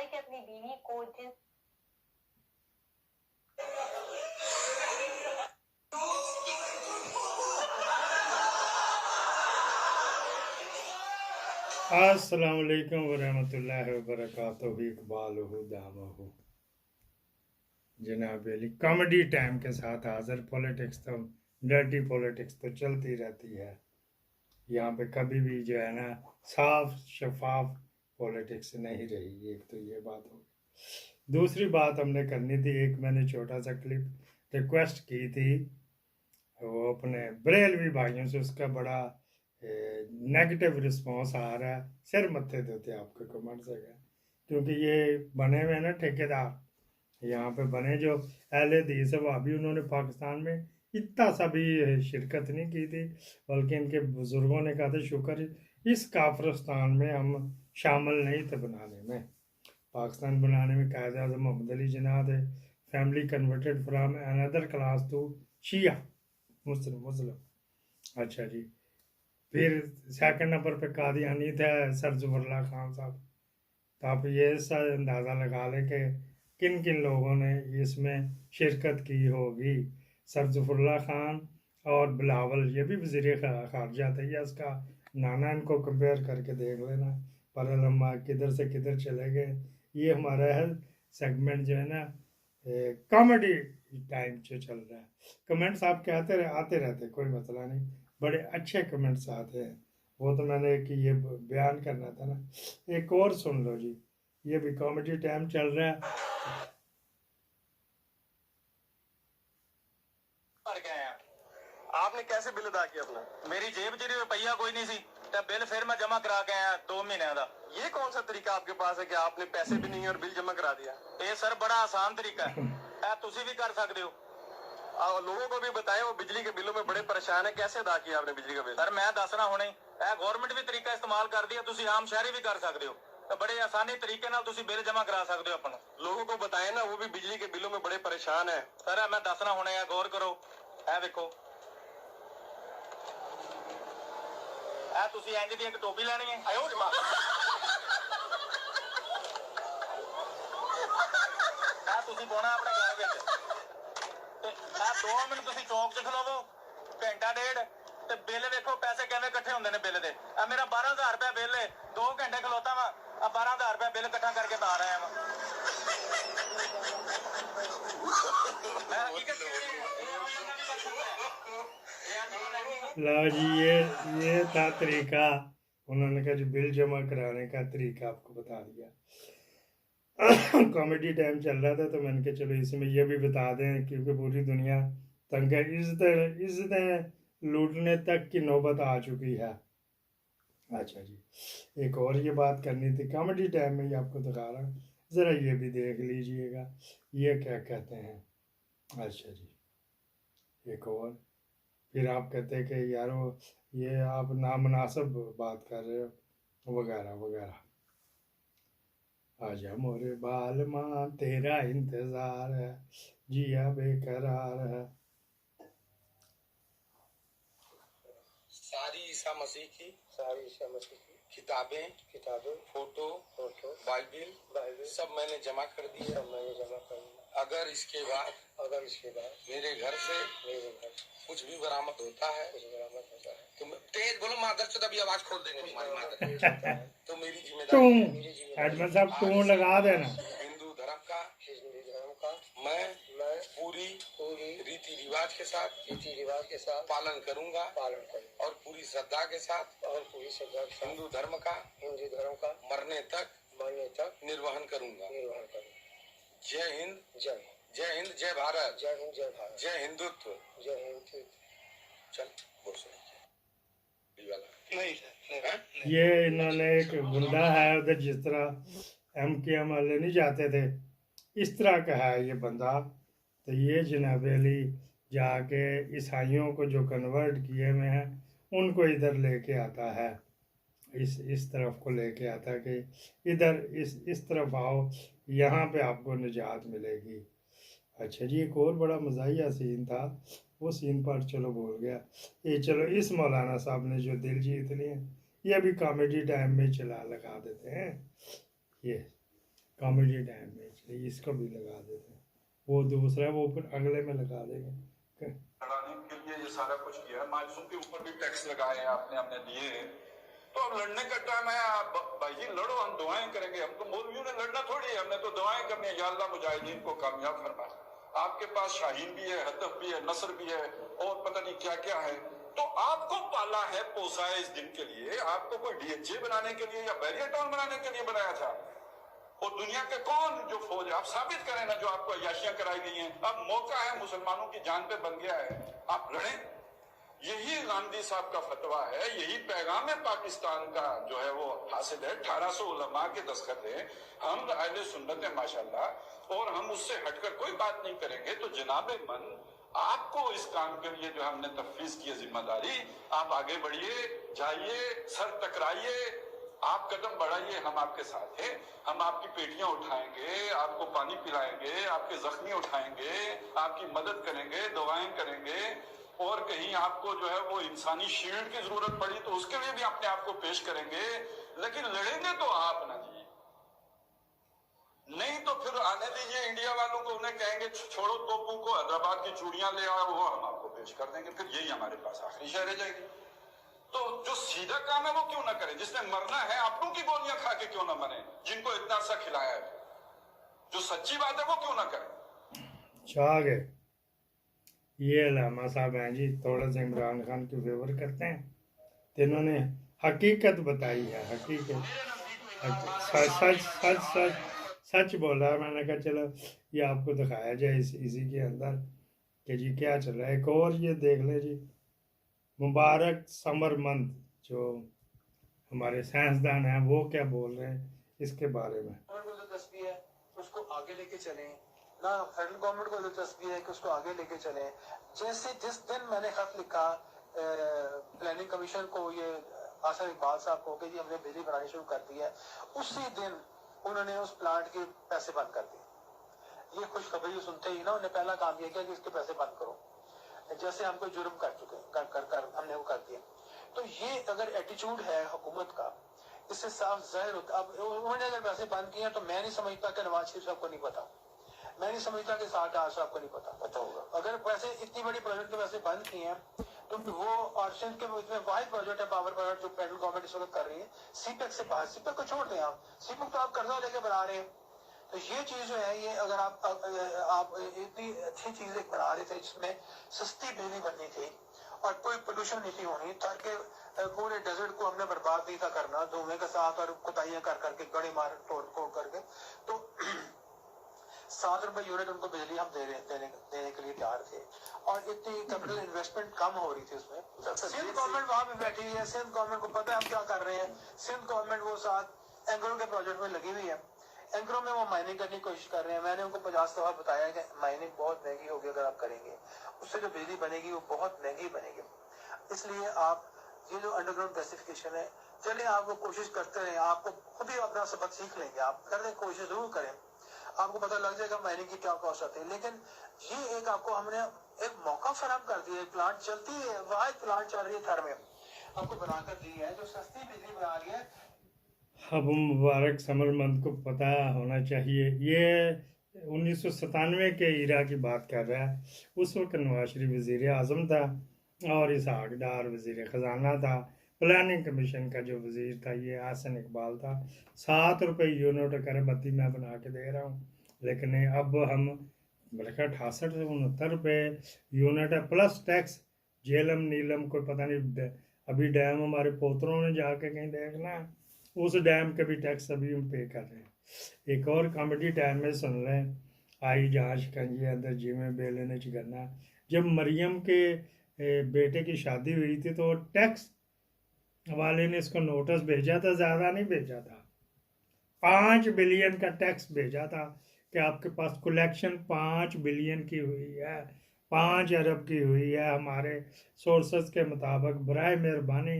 है कि अपनी बीवी को जिस अस्सलाम वालेकुम वरहमतुल्लाहि वबरकातुहू। इकबालहू दामहू। जनाब अली कॉमेडी टाइम के साथ हाजिर। पॉलिटिक्स तो डर्टी पॉलिटिक्स तो चलती रहती है यहाँ पे, कभी भी जो है ना साफ शफाफ पॉलिटिक्स नहीं रही। एक तो ये बात होगी। दूसरी बात हमने करनी थी, एक मैंने छोटा सा क्लिप रिक्वेस्ट की थी, वो अपने बरेलवी भाइयों से, उसका बड़ा नेगेटिव रिस्पांस आ रहा है। सिर मत्थे देते आपके कमेंट से, क्योंकि ये बने हुए ना ठेकेदार यहाँ पे बने जो अहले हदीस है, वह भी उन्होंने पाकिस्तान में इतना सा भी शिरकत नहीं की थी, बल्कि इनके बुजुर्गों ने कहा था शुक्र इस काफिरस्तान में हम शामिल नहीं थे बनाने में। पाकिस्तान बनाने में कायद आज़म मोहम्मद अली जिन्ना थे, family converted from another class to Shia Muslim. अच्छा जी। फिर सेकंड नंबर पे कादियानी थे सर ज़ुफरुल्लाह खान साहब। तो आप ये अंदाज़ा लगा लें कि किन किन लोगों ने इसमें शिरकत की होगी। सर ज़ुफरुल्लाह खान और बिलावल, ये भी वज़ीर ख़ारजा थे, या इसका नाना। इनको कंपेयर करके देख लेना। पर लम्मा किधर से किधर चले गए। ये हमारा है सेगमेंट जो है ना, कॉमेडी टाइम जो चल रहा है। कमेंट्स आपके आते रहते, कोई मसला नहीं, बड़े अच्छे कमेंट्स आते हैं। वो तो मैंने कि ये बयान करना था ना। एक और सुन लो जी, ये भी कॉमेडी टाइम चल रहा है। आपने कैसे बिल अदा किया अपना? मेरी जेब च रुपया कोई नहीं सी, बिल फिर मैं जमा करा के आया 2 महीने का। ये कौन सा तरीका आपके पास है कि आपने पैसे भी नहीं और बिल जमा करा दिया? ये सर बड़ा आसान तरीका है, तुसी भी कर सकते हो। और लोगों को भी बताएं, वो बिजली के बिलों में बड़े परेशान है। कैसे अदा किया आपने बिजली का बिल? सर मैं दसना होने गवर्नमेंट भी तरीका इस्तेमाल कर दिया, तुसी आम शहरी भी कर सकते हो। तो बड़े आसानी तरीके नाल तुसी बिल जमा करा सकते हो अपना। लोगों को बताएं ना, वो भी बिजली के बिलों में बड़े परेशान है। सर मैं दसना होने गौर करो। देखो ਤੁਸੀਂ ਇੰਜ ਦੀ ਇੱਕ ਟੋਪੀ ਲੈਣੀ ਹੈ ਆਇਓ ਜਮਾ ਤੁਸੀਂ ਪਾਉਣਾ ਆਪਣੇ ਘਰ ਵਿੱਚ ਤੇ 2 ਮਿੰਟ ਤੁਸੀਂ ਚੌਂਕ 'ਚ ਖਲੋਵੋ, ਘੰਟਾ ਡੇਢ, ਤੇ ਬਿੱਲ ਵੇਖੋ ਪੈਸੇ ਕਿਵੇਂ ਇਕੱਠੇ ਹੁੰਦੇ ਨੇ ਬਿੱਲ ਦੇ। ਮੇਰਾ 12000 ਰੁਪਏ ਬਿੱਲ ਹੈ, 2 ਘੰਟੇ ਖਲੋਤਾ ਵਾ, 12000 ਰੁਪਏ ਬਿੱਲ ਇਕੱਠਾ ਕਰਕੇ ਤਾਂ ਆਇਆ ਵਾ। लो जी, ये था तरीका। उन्होंने कहा जी बिल जमा कराने का तरीका आपको बता दिया। कॉमेडी टाइम चल रहा था तो मैंने कहा चलो इसमें ये भी बता दें, क्योंकि पूरी दुनिया तंग है। इज्जतें लूटने तक की नौबत आ चुकी है। अच्छा जी, एक और ये बात करनी थी, कॉमेडी टाइम में ही आपको दिखा रहा हूँ, ज़रा ये भी देख लीजिएगा, ये क्या कहते हैं। अच्छा जी, एक और, फिर आप कहते हैं कि यारो ये आप नामनासिब बात कर रहे हो वगैरह वगैरह। आजा मोरे बाल मां तेरा इंतजार है, जिया बेकरार है। सारी ईसा मसीह की किताबें फोटो बाइबिल सब मैंने जमा कर दी है। अगर इसके बाद मेरे घर से कुछ भी बरामद होता है तो तेज बोलो मादर चोद, अभी आवाज खोल देंगे तुम्हारी मादर। तो मेरी जिम्मेदारी एडमन साहब टून लगा देना। हिंदू धर्म का मैं पूरी रीति रिवाज के साथ पालन करूंगा और पूरी श्रद्धा के साथ हिंदू धर्म का मरने तक निर्वहन करूंगा। जय हिंद, जय भारत, जय हिंदुत्व। चल बोल ये इन्होंने एक गुंडा है उधर, जिस तरह MKM वाले नहीं जाते थे, इस तरह का है ये बंदा। तो ये जनाब अली जाके ईसाइयों को जो कन्वर्ट किए हुए हैं उनको इधर लेके आता है, इस तरफ को लेके आता है कि इधर इस तरफ आओ, यहाँ पे आपको निजात मिलेगी। अच्छा जी, एक और बड़ा मज़ाहिया सीन था, वो सीन पर चलो भूल गया। ये चलो इस मौलाना साहब ने जो दिल जीत लिए, ये भी कॉमेडी टाइम में चला लगा देते हैं। ये कॉमेडी टाइम में, इसलिए इसको भी लगा देते हैं। वो दूसरा वो फिर अगले में लगा देंगे। लड़ाने के लिए ये सारा कुछ किया है। मायूसों के ऊपर भी टैक्स लगाए हैं आपने, हमने दिए हैं। तो अब लड़ने का टाइम है। आप भाई लड़ो, हम दुआएं करेंगे। हम तो मौलवियों ने लड़ना थोड़ी है, हमने तो दुआएं करनी है, या अल्लाह मुजाहिदीन को कामयाब फरमा। आपके पास शाहीन भी है, हतफ भी है, नसर भी है, और पता नहीं क्या क्या है। तो आपको पाला है, पोसा है इस दिन के लिए। आपको कोई डीएचए बनाने के लिए या बैरियर टाउन बनाने के लिए बनाया था? और दुनिया के कौन जो फौज है, आप साबित करें ना, जो आपको अयाशियां कराई गई हैं। अब मौका है, मुसलमानों की जान पे बन गया है, आप लड़ें। यही गांधी साहब का फतवा है, यही पैगाम पाकिस्तान का जो है वो हासिल है। 1800 उलमा के दस्तखत है, हम अहले सुन्नत है माशाल्लाह, और हम उससे हटकर कोई बात नहीं करेंगे। तो जनाबे मन, आपको इस काम के लिए जो हमने तफवीज की है जिम्मेदारी, आप आगे बढ़िए, जाइए, सर टकराइए, आप कदम बढ़ाइए, हम आपके साथ हैं। हम आपकी पेटियां उठाएंगे, आपको पानी पिलाएंगे, आपके जख्मी उठाएंगे, आपकी मदद करेंगे, दुआएं करेंगे, और कहीं आपको जो है वो इंसानी शील्ड की जरूरत पड़ी तो उसके लिए भी अपने आप को पेश करेंगे। लेकिन लड़ेंगे तो आप ना जी, नहीं तो फिर आने दीजिए इंडिया वालों को, उन्हें कहेंगे छोड़ो तोपू को, हैदराबाद की चूड़ियां ले आओ, वो हम आपको पेश कर देंगे। फिर यही हमारे पास आखिरी शय रह जाएगी। तो जो सीधा काम है वो क्यों ना करें? जिसने मरना है अपनों की गोलियां खा के क्यों ना मरे, जिनको इतना सा खिलाया है। जो सच्ची बात है वो क्यों ना करें। चाह गए ये अलामा साहब हैं जी, थोड़ा सा इमरान खान की फेवर करते हैं। तो इन्होंने हकीकत बताई है, हकीकत सच सच सच सच सच बोला। मैंने कहा चलो ये आपको दिखाया जाए इसी के अंदर कि जी क्या चल रहा है। एक और ये देख ले जी, मुबारक समरमंद जो हमारे साइंसदान हैं वो क्या बोल रहे हैं इसके बारे में। दिलचस्पी है उसको आगे लेके चलें ना, फेडरल गवर्नमेंट को दिलचस्पी है कि उसको आगे लेके चलें। जैसे जिस दिन मैंने खत लिखा प्लानिंग कमीशन को, ये आसर इकबाल साहब को कि जी हमने बिजली बनानी शुरू कर दी है, उसी दिन उन्होंने उस प्लांट के पैसे बंद कर दिए। ये खुशखबरी सुनते ही ना उन्होंने पहला काम ये किया कि इसके पैसे बंद करो, जैसे हम कोई जुर्म कर चुके कर हमने वो कर दिया। तो ये अगर एटीट्यूड है हुकूमत का, इससे साफ जाहिर होता। अब उन्होंने अगर पैसे बंद किए तो मैं नहीं समझता कि नवाज शरीफ साहब को नहीं पता, मैं नहीं समझता कि सादात साहब को नहीं पता होगा। अगर पैसे इतनी बड़ी प्रोजेक्ट के पैसे बंद किए हैं तो वो, और सिंध के उसमें वाहिद प्रोजेक्ट है पावर प्रोजेक्ट जो फेडरल गवर्नमेंट इस वक्त कर रही है, सीपेक से बाहर। सीपेक को छोड़ दें आप, सीपेक तो आप कर्जा लेके बना रहे हैं। तो ये चीज जो है, ये अगर आप इतनी अच्छी चीज एक बना रहे थे जिसमें सस्ती बिजली बननी थी और कोई पोल्यूशन नहीं थी होनी, ताकि पूरे डेजर्ट को हमने बर्बाद नहीं था करना धुएं के साथ और कुताइयां कर करके, गड़े मार तोड़ करके। तो 7 रुपए यूनिट उनको बिजली हम देने के लिए तैयार थे, और इतनी कैपिटल इन्वेस्टमेंट कम हो रही थी उसमें। सिंध गवर्नमेंट वहां पे बैठी हुई है, सिंध गवर्नमेंट को पता है हम क्या कर रहे हैं। सिंध गवर्नमेंट वो साथ एंग्रो के प्रोजेक्ट में लगी हुई है, एंग्रो में वो माइनिंग करने की कोशिश कर रहे हैं। मैंने उनको 50 दफा बताया कि माइनिंग बहुत महंगी होगी, अगर आप करेंगे उससे जो बिजली बनेगी वो बहुत महंगी बनेगी। इसलिए आप ये जो अंडरग्राउंड गैसिफिकेशन है, चले आप वो कोशिश करते रहे, आपको खुद ही अपना सबक सीख लेंगे। आप कर कोशिश जरूर करें, आपको पता लग जाएगा माइनिंग की क्या कॉस्ट आती है। लेकिन ये एक आपको हमने एक मौका फराहम कर दिया है। प्लांट चलती है, वहां प्लांट चल रही है थर में, आपको बनाकर दी है जो सस्ती बिजली बना रही है। अब मुबारक समरमंद को पता होना चाहिए, ये 1997 के इरा की बात कर रहा है। उस वक्त नवाज शरीफ वज़ीर आज़म था और इसहाक डार वज़ीर ख़जाना था। प्लानिंग कमीशन का जो वज़ीर था ये हसन इकबाल था। 7 रुपये यूनिट अगरबत्ती मैं बना के दे रहा हूँ, लेकिन अब हम बल्कि 68 से 69 रुपये यूनिट है, प्लस टैक्स। झेलम नीलम कोई पता नहीं, अभी डैम हमारे पोतरों ने जाके कहीं देखना, उस डैम के भी टैक्स अभी हम पे कर रहे हैं। एक और कॉमेडी टाइम में सुन लें, आई जहाँ शिकंजी अंदर जिम्मे बेले ने चिकना। जब मरियम के बेटे की शादी हुई थी तो टैक्स वाले ने इसको नोटिस भेजा था, ज़्यादा नहीं भेजा था, 5 बिलियन का टैक्स भेजा था कि आपके पास कलेक्शन 5 बिलियन की हुई है, 5 अरब की हुई है हमारे सोर्सेस के मुताबिक। बराए मेहरबानी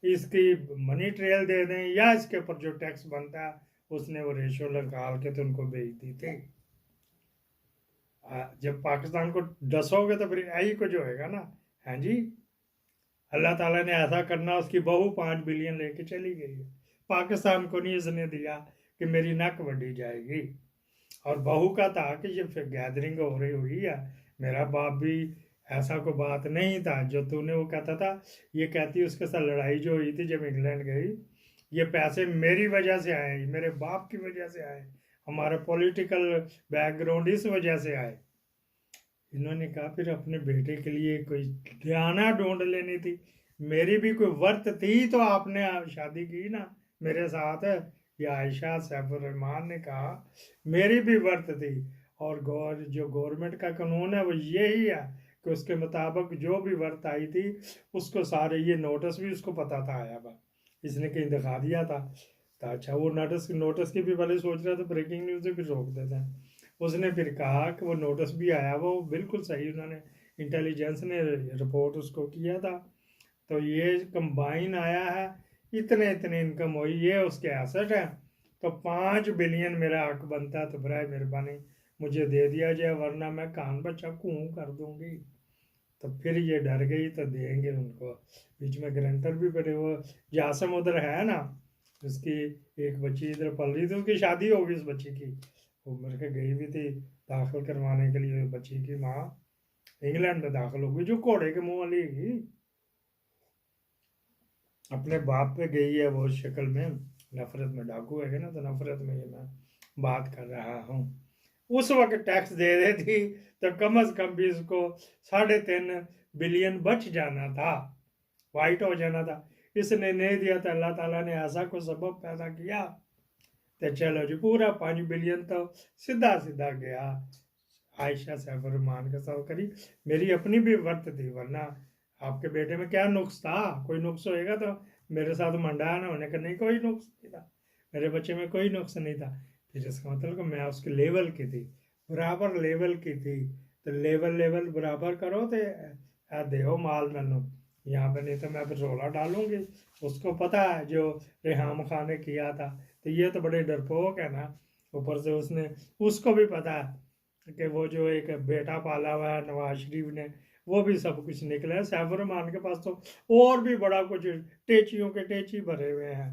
इसकी मनी ट्रेल दे दें, या इसके ऊपर जो टैक्स बनता है उसने वो रेशो निकाल के तो उनको भेज दी थी। जब पाकिस्तान को डसोगे तो फिर यही कुछ होएगा ना। हाँ जी, अल्लाह ताला ने ऐसा करना, उसकी बहू 5 बिलियन लेके चली गई है, पाकिस्तान को नहीं इसने दिया कि मेरी नक वड्डी जाएगी। और बहू का था कि ये फिर गैदरिंग हो रही हुई है, मेरा बाप भी ऐसा कोई बात नहीं था जो तूने वो कहता था। ये कहती उसके साथ लड़ाई जो हुई थी जब इंग्लैंड गई, ये पैसे मेरी वजह से आए, मेरे बाप की वजह से आए, हमारा पॉलिटिकल बैकग्राउंड इस वजह से आए। इन्होंने कहा फिर अपने बेटे के लिए कोई गाना ढूंढ लेनी थी, मेरी भी कोई वर्त थी तो आपने शादी की ना मेरे साथ। या आयशा सैफुर्रहमान ने कहा मेरी भी वर्त थी, और जो गवर्नमेंट का कानून है वो यही है कि उसके मुताबिक जो भी वर्त आई थी उसको सारे, ये नोटिस भी उसको पता था आया हुआ, इसने कहीं दिखा दिया था। तो अच्छा वो नोटिस की भी पहले सोच रहा था ब्रेकिंग न्यूज़ से फिर रोक देते हैं। उसने फिर कहा कि वो नोटिस भी आया, वो बिल्कुल सही, उन्होंने इंटेलिजेंस ने रिपोर्ट उसको किया था। तो ये कंबाइन आया है, इतने इतने इनकम हुई, ये उसके एसेट है। तो 5 बिलियन मेरा हक बनता है, तो बराए मेहरबानी मुझे दे दिया जाए, वरना मैं कान बच्चा कूँ कर दूंगी। तो फिर ये डर गई तो देंगे उनको। बीच में गारंटर भी पड़े, वो जासम उधर है ना, उसकी एक बच्ची इधर पल रही थी, उसकी शादी होगी उस बच्ची की, वो मेरे के गई भी थी दाखिल करवाने के लिए, बच्ची की माँ इंग्लैंड में दाखिल हो गई, जो घोड़े के मुँह वाली गई, अपने बाप पे गई है वो शक्ल में। नफरत में डाकू है ना, तो नफरत में ये मैं बात कर रहा हूँ। उस वक्त टैक्स दे रही थी तो कम से कम भी इसको 3.5 बिलियन बच जाना था, वाइट हो जाना था। इसने नहीं दिया तो अल्लाह ताला ने ऐसा को सबब पैदा किया, तो चलो जी पूरा 5 बिलियन तो सीधा सीधा गया आयशा सैफुर्रहमान के साथ। करी मेरी अपनी भी वर्त थी, वरना आपके बेटे में क्या नुक्स था? कोई नुक्स होएगा तो मेरे साथ मंडा ना होने का, नहीं कोई नुक्स नहीं था, मेरे बच्चे में कोई नुक्स नहीं था। फिर इसका मतलब कि मैं उसके लेवल की थी, बराबर लेवल की थी। तो लेवल बराबर करो तो दो माल मैनू यहाँ पे, नहीं तो मैं फिर रोला डालूंगी। उसको पता है जो रेहाम खान ने किया था, तो ये तो बड़े डरपोक है ना। ऊपर से उसको भी पता है कि वो जो एक बेटा पाला हुआ है नवाज शरीफ ने, वो भी सब कुछ निकला है। सैफुर्रहमान के पास तो और भी बड़ा कुछ टेचियों के टेची भरे हुए हैं।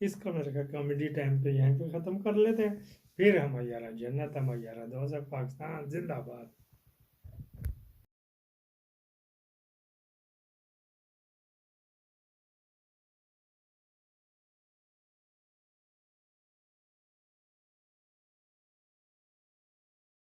इसका मेरे का कॉमेडी टाइम पे यहीं पे ख़त्म कर लेते हैं, फिर हम यारा जन्नत, हम यारा दोस्त, पाकिस्तान जिंदाबाद।